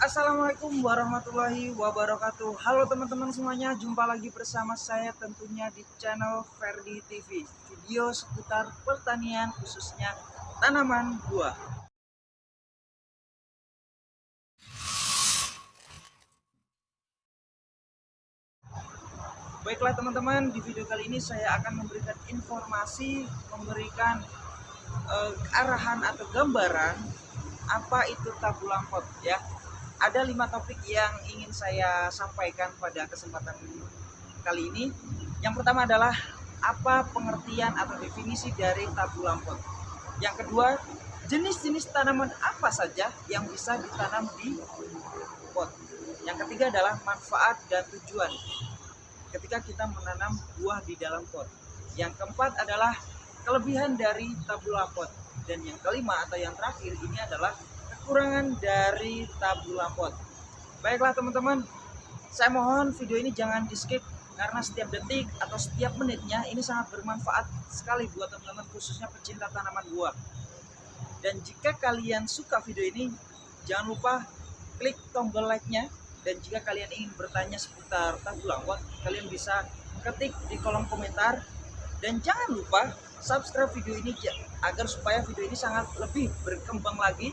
Assalamualaikum warahmatullahi wabarakatuh. Halo teman-teman semuanya, jumpa lagi bersama saya tentunya di channel Ferdi TV. Video seputar pertanian khususnya tanaman buah. Baiklah teman-teman, di video kali ini saya akan memberikan informasi, memberikan arahan atau gambaran apa itu tabulam pot ya. Ada 5 topik yang ingin saya sampaikan pada kesempatan kali ini. Yang pertama adalah apa pengertian atau definisi dari tabulam pot. Yang kedua, jenis-jenis tanaman apa saja yang bisa ditanam di pot. Yang ketiga adalah manfaat dan tujuan ketika kita menanam buah di dalam pot. Yang keempat adalah kelebihan dari tabulam pot. Dan yang kelima atau yang terakhir ini adalah kekurangan dari tabulam pot. Baiklah teman-teman, saya mohon video ini jangan di skip karena setiap detik atau setiap menitnya ini sangat bermanfaat sekali buat teman-teman khususnya pecinta tanaman buah. Dan jika kalian suka video ini, jangan lupa klik tombol like-nya. Dan jika kalian ingin bertanya seputar tabulam pot, kalian bisa ketik di kolom komentar. Dan jangan lupa subscribe video ini agar supaya video ini sangat lebih berkembang lagi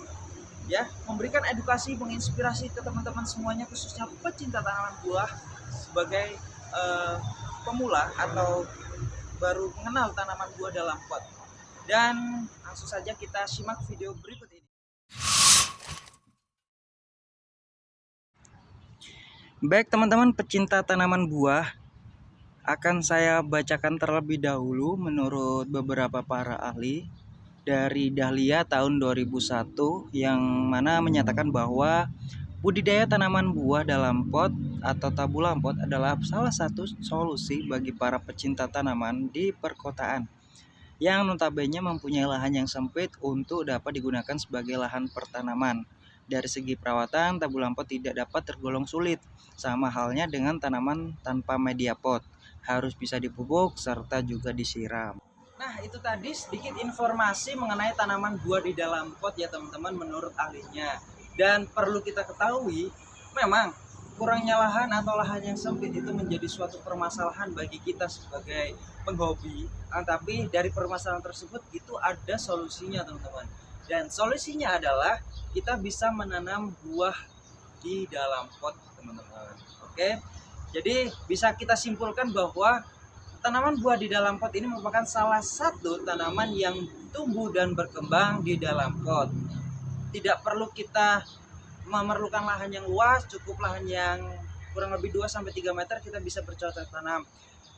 ya, memberikan edukasi, menginspirasi ke teman-teman semuanya khususnya pecinta tanaman buah sebagai pemula atau baru mengenal tanaman buah dalam pot. Dan langsung saja kita simak video berikut ini. Baik teman-teman pecinta tanaman buah, akan saya bacakan terlebih dahulu menurut beberapa para ahli dari Dahlia tahun 2001 yang mana menyatakan bahwa budidaya tanaman buah dalam pot atau tabulam pot adalah salah satu solusi bagi para pecinta tanaman di perkotaan yang notabene mempunyai lahan yang sempit untuk dapat digunakan sebagai lahan pertanaman. Dari segi perawatan, tabulam pot tidak dapat tergolong sulit, sama halnya dengan tanaman tanpa media pot. Harus bisa dipupuk serta juga disiram. Nah, itu tadi sedikit informasi mengenai tanaman buah di dalam pot ya teman-teman menurut ahlinya. Dan perlu kita ketahui, memang kurangnya lahan atau lahan yang sempit itu menjadi suatu permasalahan bagi kita sebagai penghobi. Tapi dari permasalahan tersebut itu ada solusinya teman-teman. Dan solusinya adalah kita bisa menanam buah di dalam pot teman-teman. Oke, jadi bisa kita simpulkan bahwa tanaman buah di dalam pot ini merupakan salah satu tanaman yang tumbuh dan berkembang di dalam pot. Tidak perlu kita memerlukan lahan yang luas, cukup lahan yang kurang lebih 2-3 meter kita bisa bercocok tanam.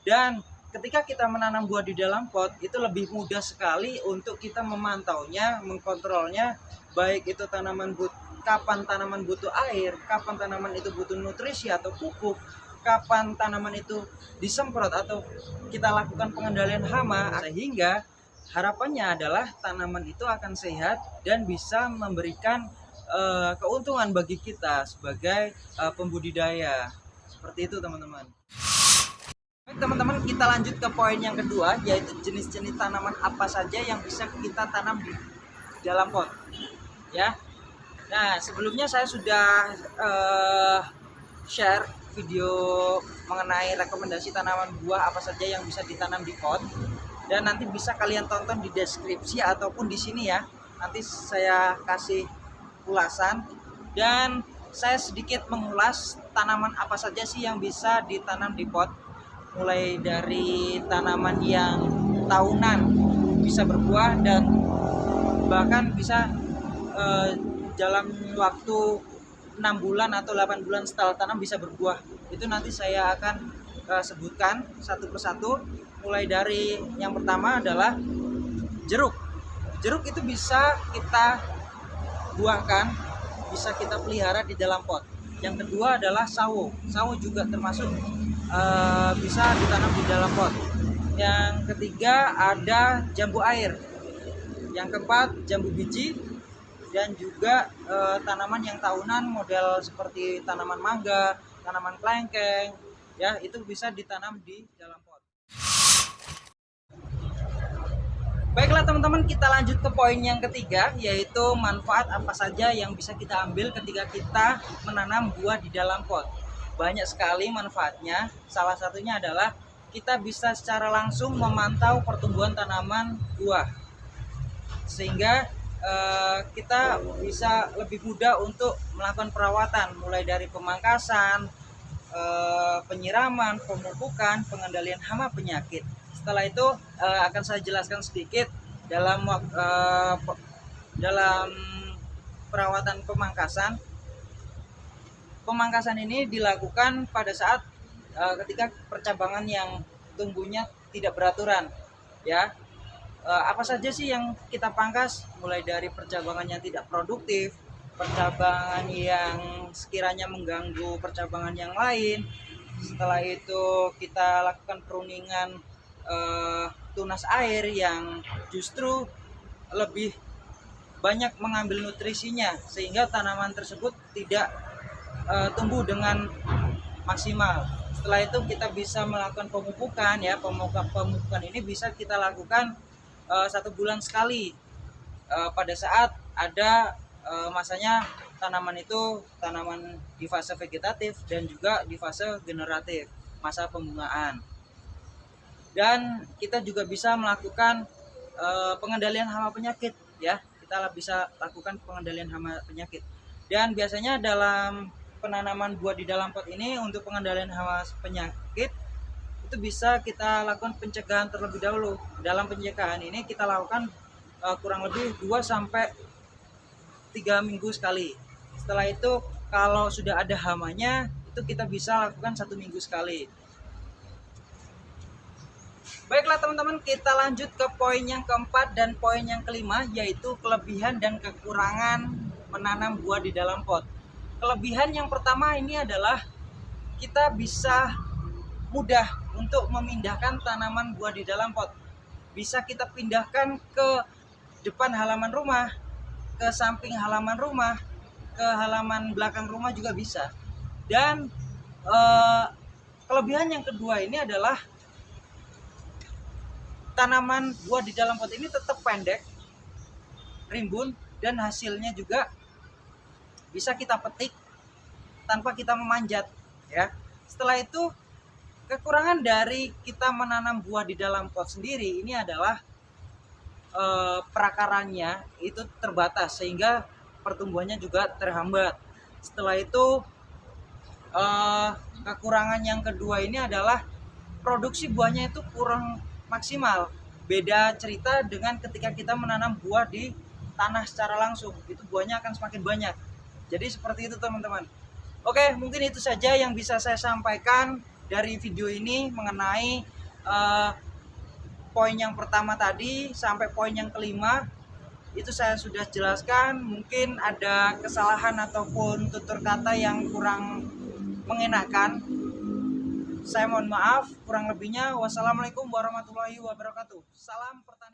Dan ketika kita menanam buah di dalam pot itu lebih mudah sekali untuk kita memantaunya, mengkontrolnya, baik itu kapan tanaman butuh air, kapan tanaman itu butuh nutrisi atau pupuk, kapan tanaman itu disemprot atau kita lakukan pengendalian hama, sehingga harapannya adalah tanaman itu akan sehat dan bisa memberikan keuntungan bagi kita sebagai pembudidaya. Seperti itu teman-teman. Baik teman-teman, kita lanjut ke poin yang kedua, yaitu jenis-jenis tanaman apa saja yang bisa kita tanam di dalam pot ya. Nah, sebelumnya saya sudah share video mengenai rekomendasi tanaman buah apa saja yang bisa ditanam di pot, dan nanti bisa kalian tonton di deskripsi ataupun di sini ya. Nanti saya kasih ulasan dan saya sedikit mengulas tanaman apa saja sih yang bisa ditanam di pot, mulai dari tanaman yang tahunan bisa berbuah dan bahkan bisa dalam waktu 6 bulan atau 8 bulan setelah tanam bisa berbuah. Itu nanti saya akan sebutkan satu persatu. Mulai dari yang pertama adalah jeruk. Jeruk itu bisa kita buahkan, bisa kita pelihara di dalam pot. Yang kedua adalah sawo. Sawo juga termasuk bisa ditanam di dalam pot. Yang ketiga ada jambu air. Yang keempat jambu biji. Dan juga tanaman yang tahunan model seperti tanaman mangga, tanaman kelengkeng ya, itu bisa ditanam di dalam pot. Baiklah teman-teman, kita lanjut ke poin yang ketiga, yaitu manfaat apa saja yang bisa kita ambil ketika kita menanam buah di dalam pot. Banyak sekali manfaatnya. Salah satunya adalah kita bisa secara langsung memantau pertumbuhan tanaman buah, sehingga kita bisa lebih mudah untuk melakukan perawatan, mulai dari pemangkasan, penyiraman, pemupukan, pengendalian hama penyakit. Setelah itu akan saya jelaskan sedikit dalam perawatan pemangkasan. Pemangkasan ini dilakukan pada saat ketika percabangan yang tumbuhnya tidak beraturan, ya. Apa saja sih yang kita pangkas? Mulai dari percabangan yang tidak produktif, percabangan yang sekiranya mengganggu percabangan yang lain. Setelah itu kita lakukan pruningan tunas air yang justru lebih banyak mengambil nutrisinya, sehingga tanaman tersebut tidak tumbuh dengan maksimal. Setelah itu kita bisa melakukan pemupukan, ya. Pemupukan ini bisa kita lakukan 1 bulan sekali pada saat ada masanya tanaman itu tanaman di fase vegetatif dan juga di fase generatif, masa pembungaan. Dan kita juga bisa melakukan pengendalian hama penyakit, ya. Kita bisa lakukan pengendalian hama penyakit. Dan biasanya dalam penanaman buah di dalam pot ini, untuk pengendalian hama penyakit itu bisa kita lakukan pencegahan terlebih dahulu. Dalam pencegahan ini kita lakukan kurang lebih 2-3 minggu sekali. Setelah itu kalau sudah ada hamanya, itu kita bisa lakukan 1 minggu sekali. Baiklah teman-teman, kita lanjut ke poin yang keempat dan poin yang kelima, yaitu kelebihan dan kekurangan menanam buah di dalam pot. Kelebihan yang pertama ini adalah kita bisa mudah untuk memindahkan tanaman buah di dalam pot. Bisa kita pindahkan ke depan halaman rumah, ke samping halaman rumah, ke halaman belakang rumah juga bisa. Dan kelebihan yang kedua ini adalah tanaman buah di dalam pot ini tetap pendek, rimbun, dan hasilnya juga bisa kita petik tanpa kita memanjat, ya. Setelah itu, kekurangan dari kita menanam buah di dalam pot sendiri ini adalah perakarannya itu terbatas, sehingga pertumbuhannya juga terhambat. Setelah itu, kekurangan yang kedua ini adalah produksi buahnya itu kurang maksimal. Beda cerita dengan ketika kita menanam buah di tanah secara langsung, itu buahnya akan semakin banyak. Jadi seperti itu teman-teman. Oke, mungkin itu saja yang bisa saya sampaikan dari video ini mengenai poin yang pertama tadi sampai poin yang kelima. Itu saya sudah jelaskan. Mungkin ada kesalahan ataupun tutur kata yang kurang mengenakan. Saya mohon maaf, kurang lebihnya. Wassalamualaikum warahmatullahi wabarakatuh. Salam pertanian.